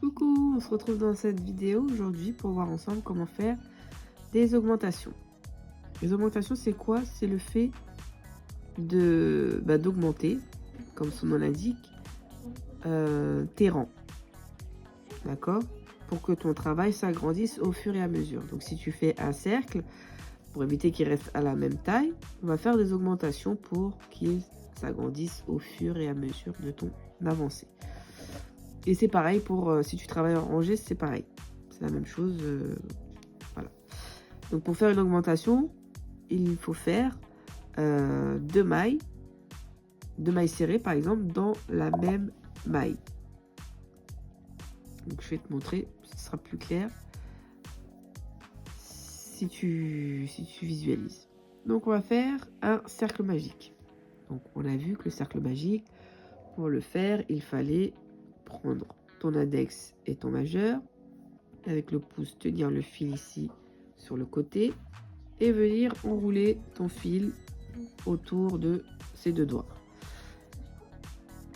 Coucou, on se retrouve dans cette vidéo aujourd'hui pour voir ensemble comment faire des augmentations. Les augmentations, c'est quoi? C'est le fait d'augmenter, comme son nom l'indique, tes rangs. D'accord? Pour que ton travail s'agrandisse au fur et à mesure. Donc si tu fais un cercle, pour éviter qu'il reste à la même taille, on va faire des augmentations pour qu'il s'agrandisse au fur et à mesure de ton avancée. Et c'est pareil pour si tu travailles en rangée, c'est pareil. C'est la même chose. Voilà. Donc pour faire une augmentation, il faut faire deux mailles serrées par exemple dans la même maille. Donc je vais te montrer, ce sera plus clair si tu visualises. Donc on va faire un cercle magique. Donc on a vu que le cercle magique, pour le faire, il fallait prendre ton index et ton majeur, avec le pouce tenir le fil ici sur le côté et venir enrouler ton fil autour de ces deux doigts.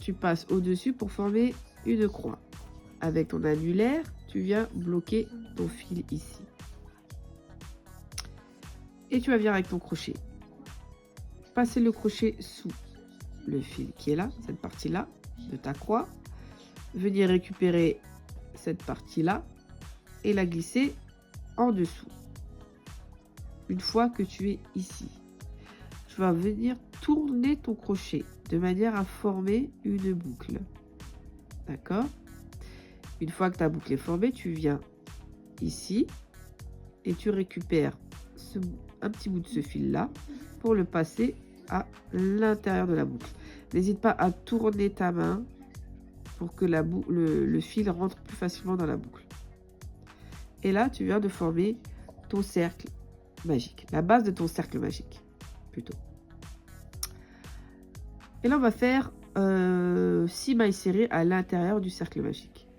Tu passes au-dessus pour former une croix. Avec ton annulaire, tu viens bloquer ton fil ici. Et tu vas venir avec ton crochet. Passer le crochet sous le fil qui est là, cette partie-là de ta croix. Venir récupérer cette partie-là et la glisser en dessous. Une fois que tu es ici, tu vas venir tourner ton crochet de manière à former une boucle. D'accord? Une fois que ta boucle est formée, tu viens ici et tu récupères un petit bout de ce fil-là pour le passer à l'intérieur de la boucle. N'hésite pas à tourner ta main pour que le fil rentre plus facilement dans la boucle. Et là, tu viens de former ton cercle magique, la base de ton cercle magique, plutôt. Et là, on va faire 6 mailles serrées à l'intérieur du cercle magique,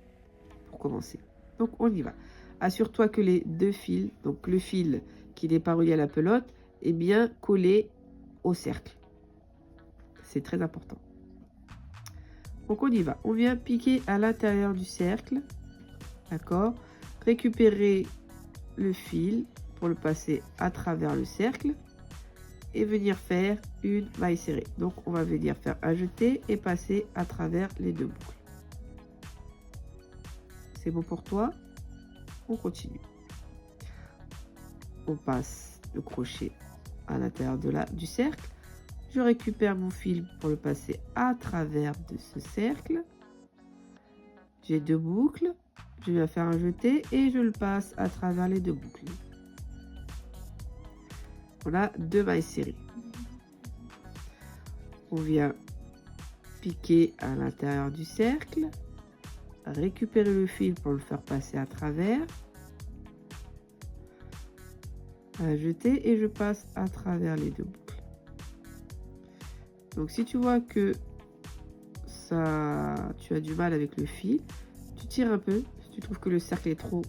pour commencer. Donc, on y va. Assure-toi que les deux fils, donc le fil qui n'est pas relié à la pelote, est bien collé au cercle. C'est très important. Donc, on y va. On vient piquer à l'intérieur du cercle. D'accord? Récupérer le fil pour le passer à travers le cercle et venir faire une maille serrée. Donc, on va venir faire un jeté et passer à travers les deux boucles. C'est bon pour toi? On continue. On passe le crochet à l'intérieur du cercle. Je récupère mon fil pour le passer à travers de ce cercle. J'ai deux boucles. Je viens faire un jeté et je le passe à travers les deux boucles. On a deux mailles serrées. On vient piquer à l'intérieur du cercle, récupérer le fil pour le faire passer à travers, un jeté et je passe à travers les deux boucles. Donc si tu vois que tu as du mal avec le fil, tu tires un peu. Si tu trouves que le cercle est trop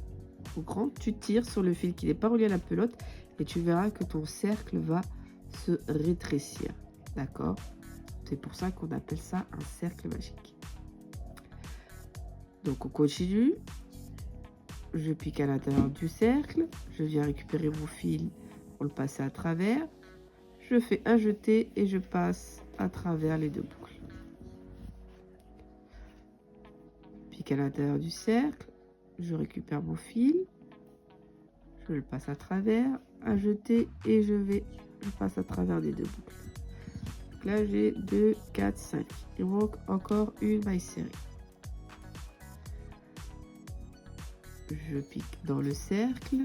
grand, tu tires sur le fil qui n'est pas relié à la pelote et tu verras que ton cercle va se rétrécir. D'accord? C'est pour ça qu'on appelle ça un cercle magique. Donc on continue. Je pique à l'intérieur du cercle. Je viens récupérer mon fil pour le passer à travers. Je fais un jeté et je passe à travers les deux boucles. Pique à l'intérieur du cercle. Je récupère mon fil. Je le passe à travers. Un jeté et je passe à travers les deux boucles. Donc là, j'ai 2, 4, 5. Il manque encore une maille serrée. Je pique dans le cercle.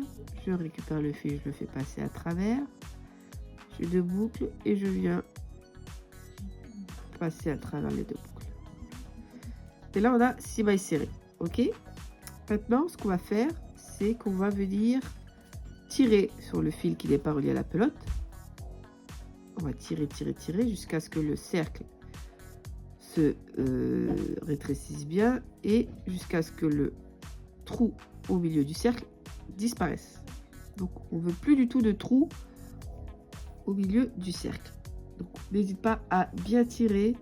Je récupère le fil, je le fais passer à travers. J'ai deux boucles et je viens passer à travers les deux boucles. Et là, on a 6 mailles serrées. Ok? Maintenant, ce qu'on va faire, c'est qu'on va venir tirer sur le fil qui n'est pas relié à la pelote. On va tirer, tirer, tirer jusqu'à ce que le cercle se rétrécisse bien et jusqu'à ce que le trou au milieu du cercle disparaisse. Donc, on ne veut plus du tout de trou au milieu du cercle. Donc, n'hésite pas à bien tirer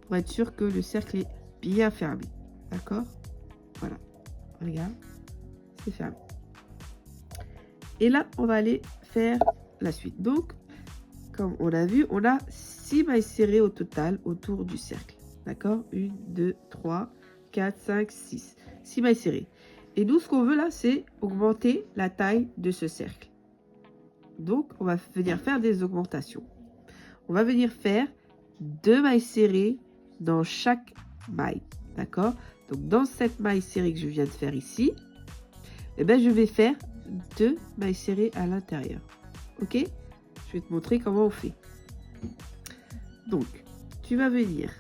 pour être sûr que le cercle est bien fermé. D'accord? Voilà. Regarde, c'est fermé. Et là, on va aller faire la suite. Donc, comme on a vu, on a 6 mailles serrées au total autour du cercle. D'accord? 1, 2, 3, 4, 5, 6. 6 mailles serrées. Et nous, ce qu'on veut là, c'est augmenter la taille de ce cercle. Donc, on va venir faire des augmentations. On va venir faire 2 mailles serrées dans chaque maille. D'accord? Donc, dans cette maille serrée que je viens de faire ici, eh ben, je vais faire 2 mailles serrées à l'intérieur. Ok? Je vais te montrer comment on fait. Donc, tu vas venir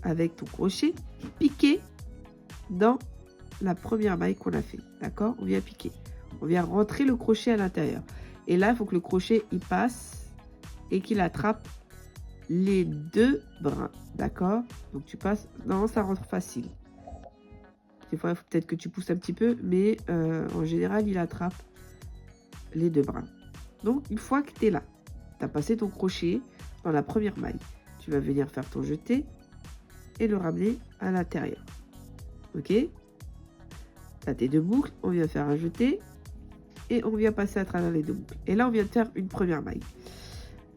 avec ton crochet piquer dans la première maille qu'on a fait. D'accord? On vient piquer. On vient rentrer le crochet à l'intérieur. Et là, il faut que le crochet il passe et qu'il attrape les 2 brins. D'accord? Donc, tu passes. Non, ça rentre facile. Des fois, il faut peut-être que tu pousses un petit peu, mais en général, il attrape les 2 brins. Donc, une fois que tu es là, tu as passé ton crochet dans la première maille. Tu vas venir faire ton jeté et le ramener à l'intérieur. Ok? Tu as tes 2 boucles, on vient faire un jeté et on vient passer à travers les 2 boucles. Et là, on vient de faire une première maille.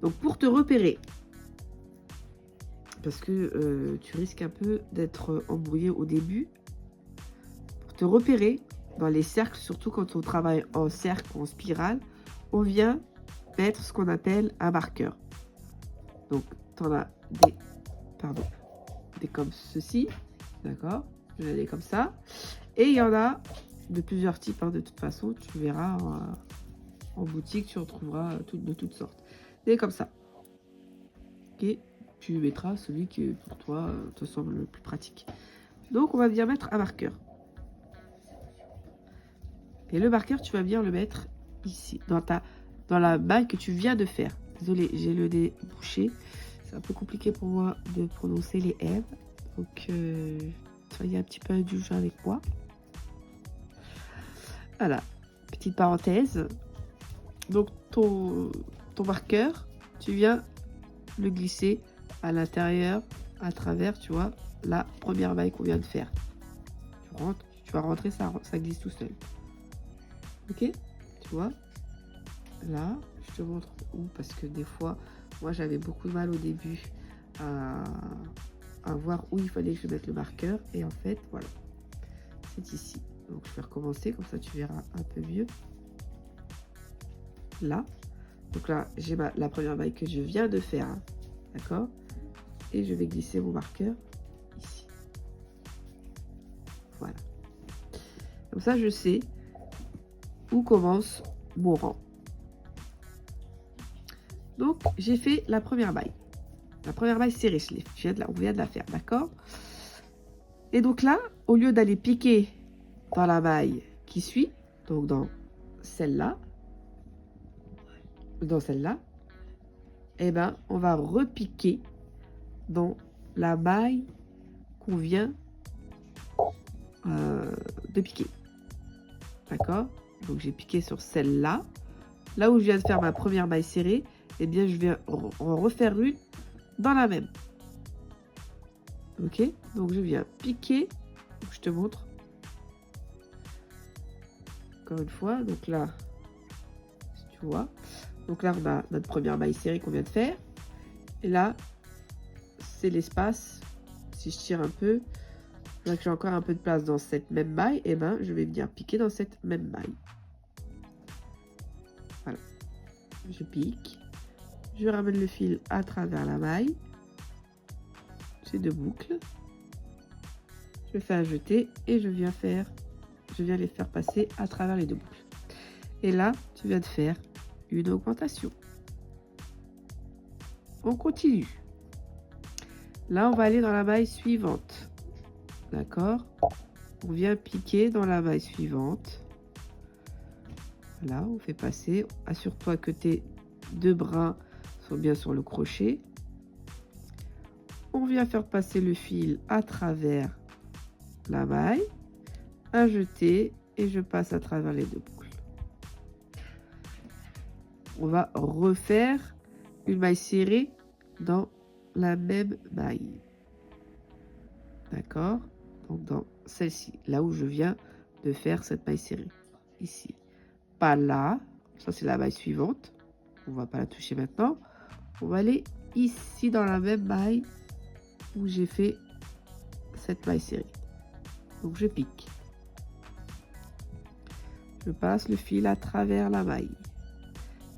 Donc, pour te repérer, parce que tu risques un peu d'être embrouillé au début, pour te repérer dans les cercles, surtout quand on travaille en cercle ou en spirale, on vient mettre ce qu'on appelle un marqueur. Donc, tu en as des comme ceci, d'accord? Je vais aller comme ça. Et il y en a de plusieurs types, hein, de toute façon, tu verras en boutique, tu en trouveras de toutes sortes. Et comme ça. Et tu mettras celui qui, pour toi, te semble le plus pratique. Donc, on va bien mettre un marqueur. Et le marqueur, tu vas bien le mettre ici, dans la maille que tu viens de faire. Désolée, j'ai le nez bouché. C'est un peu compliqué pour moi de prononcer les M. Donc, soyez un petit peu indulgents avec moi. Voilà, petite parenthèse. Donc, ton marqueur, tu viens le glisser à l'intérieur, à travers, tu vois, la première maille qu'on vient de faire. Tu vas rentrer, ça glisse tout seul. Ok? Tu vois? Là, je te montre où, parce que des fois, moi, j'avais beaucoup de mal au début à voir où il fallait que je mette le marqueur. Et en fait, voilà, c'est ici. Donc, je vais recommencer, comme ça, tu verras un peu mieux. Là. Donc là, j'ai la première maille que je viens de faire. Hein, d'accord? Et je vais glisser mon marqueur ici. Voilà. Comme ça, je sais où commence mon rang. Donc, j'ai fait la première maille. La première maille serrée, on vient de la faire, d'accord? Et donc là, au lieu d'aller piquer dans la maille qui suit, donc dans celle-là, eh ben, on va repiquer dans la maille qu'on vient de piquer. D'accord? Donc, j'ai piqué sur celle-là. Là où je viens de faire ma première maille serrée, eh bien, je viens en refaire une dans la même. Ok? Donc, je viens piquer. Je te montre. Encore une fois. Donc là, si tu vois. Donc là, on a notre première maille serrée qu'on vient de faire. Et là, c'est l'espace. Si je tire un peu, là que j'ai encore un peu de place dans cette même maille, et ben, je vais venir piquer dans cette même maille. Voilà. Je pique. Je ramène le fil à travers la maille. J'ai 2 boucles. Je fais un jeté et je viens les faire passer à travers les 2 boucles. Et là, tu viens de faire une augmentation. On continue. Là, on va aller dans la maille suivante. D'accord? On vient piquer dans la maille suivante. Voilà, on fait passer. Assure-toi que tes 2 brins sont bien sur le crochet. On vient faire passer le fil à travers la maille. Un jeté et je passe à travers les 2 boucles. On va refaire une maille serrée dans la même maille. D'accord? Donc dans celle-ci, là où je viens de faire cette maille serrée. Ici. Pas là. Ça, c'est la maille suivante. On va pas la toucher maintenant. On va aller ici dans la même maille où j'ai fait cette maille serrée. Donc, je pique. Je passe le fil à travers la maille.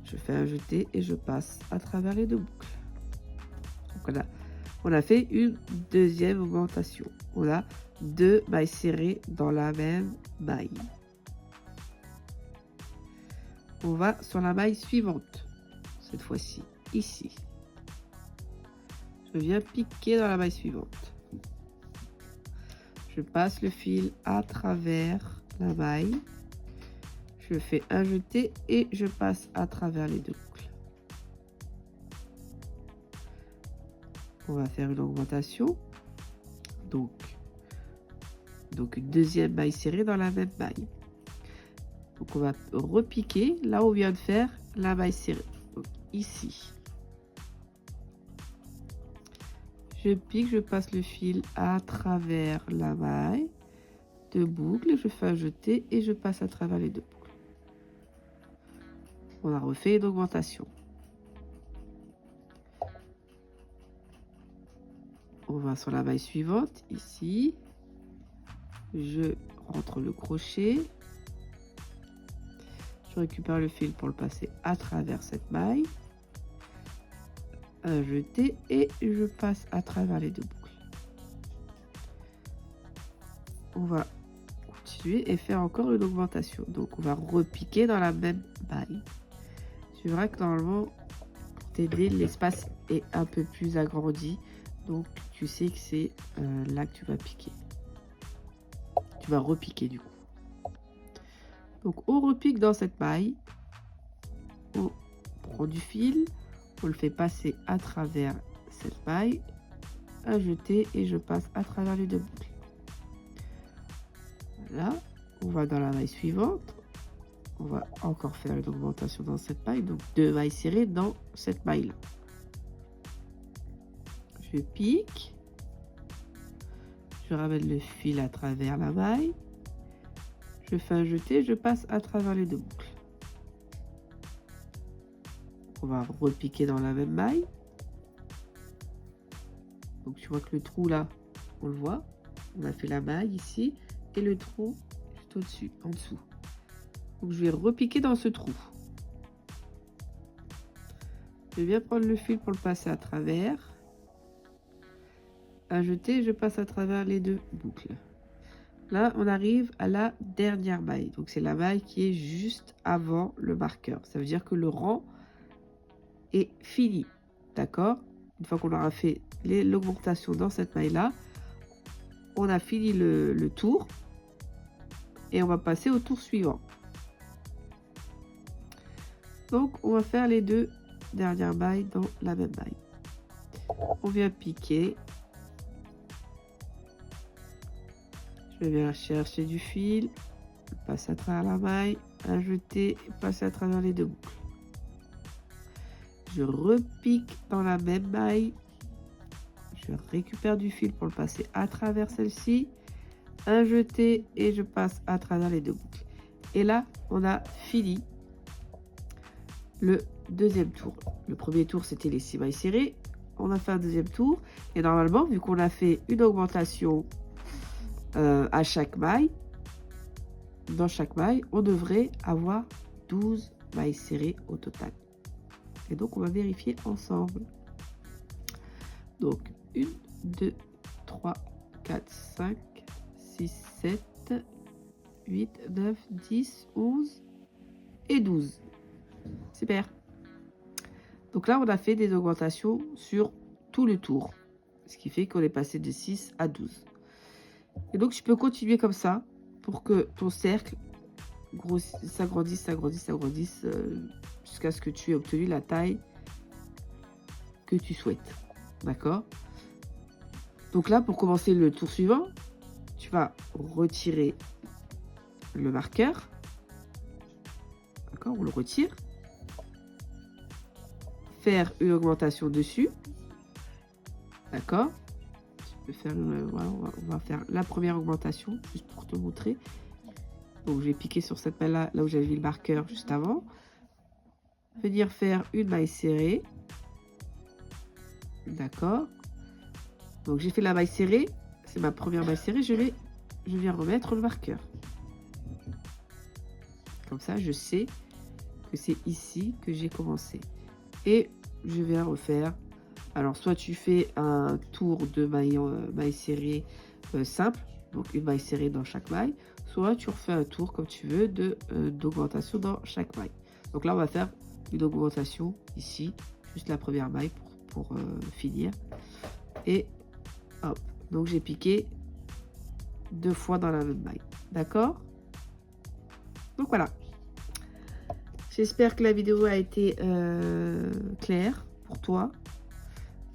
Je fais un jeté et je passe à travers les deux boucles. Donc, on a fait une deuxième augmentation. On a 2 mailles serrées dans la même maille. On va sur la maille suivante. Cette fois-ci, ici. Je viens piquer dans la maille suivante. Je passe le fil à travers la maille. Je fais un jeté et je passe à travers les deux boucles. On va faire une augmentation. Donc une deuxième maille serrée dans la même maille. Donc on va repiquer là où on vient de faire la maille serrée. Donc ici. Je pique, je passe le fil à travers la maille. Deux boucles, je fais un jeté et je passe à travers les deux boucles. On a refait une augmentation. On va sur la maille suivante, ici. Je rentre le crochet. Je récupère le fil pour le passer à travers cette maille. Un jeté et je passe à travers les deux boucles. On va continuer et faire encore une augmentation. Donc on va repiquer dans la même maille. Tu verras que normalement, pour t'aider, l'espace est un peu plus agrandi. Donc tu sais que c'est là que tu vas piquer. Tu vas repiquer du coup. Donc on repique dans cette maille. On prend du fil. On le fait passer à travers cette maille. Un jeté et je passe à travers les deux boucles. Voilà. On va dans la maille suivante. On va encore faire une augmentation dans cette maille. Donc 2 mailles serrées dans cette maille-là. Je pique. Je ramène le fil à travers la maille. Je fais un jeté, je passe à travers les deux boucles. On va repiquer dans la même maille. Donc tu vois que le trou là, on le voit. On a fait la maille ici et le trou juste au-dessus, en dessous. Donc je vais repiquer dans ce trou. Je viens prendre le fil pour le passer à travers. Un jeté, je passe à travers les deux boucles. Là, on arrive à la dernière maille. Donc c'est la maille qui est juste avant le marqueur. Ça veut dire que le rang est fini. D'accord? Une fois qu'on aura fait l'augmentation dans cette maille-là, on a fini le tour. Et on va passer au tour suivant. Donc, on va faire les deux dernières mailles dans la même maille. On vient piquer. Je viens chercher du fil. Passer à travers la maille. Un jeté. Passer à travers les deux boucles. Je repique dans la même maille. Je récupère du fil pour le passer à travers celle-ci. Un jeté et je passe à travers les deux boucles. Et là, on a fini le deuxième tour. Le premier tour, c'était les 6 mailles serrées. On a fait un deuxième tour. Et normalement, vu qu'on a fait une augmentation à chaque maille, dans chaque maille, on devrait avoir 12 mailles serrées au total. Et donc, on va vérifier ensemble. Donc, 1, 2, 3, 4, 5, 6, 7, 8, 9, 10, 11 et 12. Super. Donc là, on a fait des augmentations sur tout le tour. Ce qui fait qu'on est passé de 6 à 12. Et donc, tu peux continuer comme ça pour que ton cercle s'agrandisse, s'agrandisse, s'agrandisse jusqu'à ce que tu aies obtenu la taille que tu souhaites. D'accord? Donc là, pour commencer le tour suivant, tu vas retirer le marqueur. D'accord? On le retire. Faire une augmentation dessus. D'accord? vais faire voilà, on va faire la première augmentation, juste pour te montrer. Donc, je vais piquer sur cette maille-là, là où j'avais mis le marqueur juste avant. Venir faire une maille serrée. D'accord. Donc, j'ai fait la maille serrée. C'est ma première maille serrée. Je viens remettre le marqueur. Comme ça, je sais que c'est ici que j'ai commencé. Et je viens refaire. Alors, soit tu fais un tour de maille serrée simple. Donc, une maille serrée dans chaque maille. Soit tu refais un tour, comme tu veux, d'augmentation dans chaque maille. Donc là, on va faire une augmentation ici. Juste la première maille pour finir. Et hop. Donc, j'ai piqué 2 fois dans la même maille. D'accord? Donc, voilà. J'espère que la vidéo a été claire pour toi.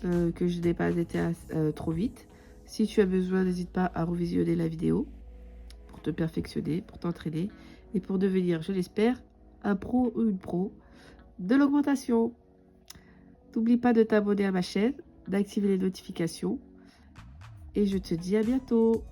Que je n'ai pas été trop vite. Si tu as besoin, n'hésite pas à revisionner la vidéo pour te perfectionner, pour t'entraîner et pour devenir, je l'espère, un pro ou une pro de l'augmentation. N'oublie pas de t'abonner à ma chaîne, d'activer les notifications et je te dis à bientôt.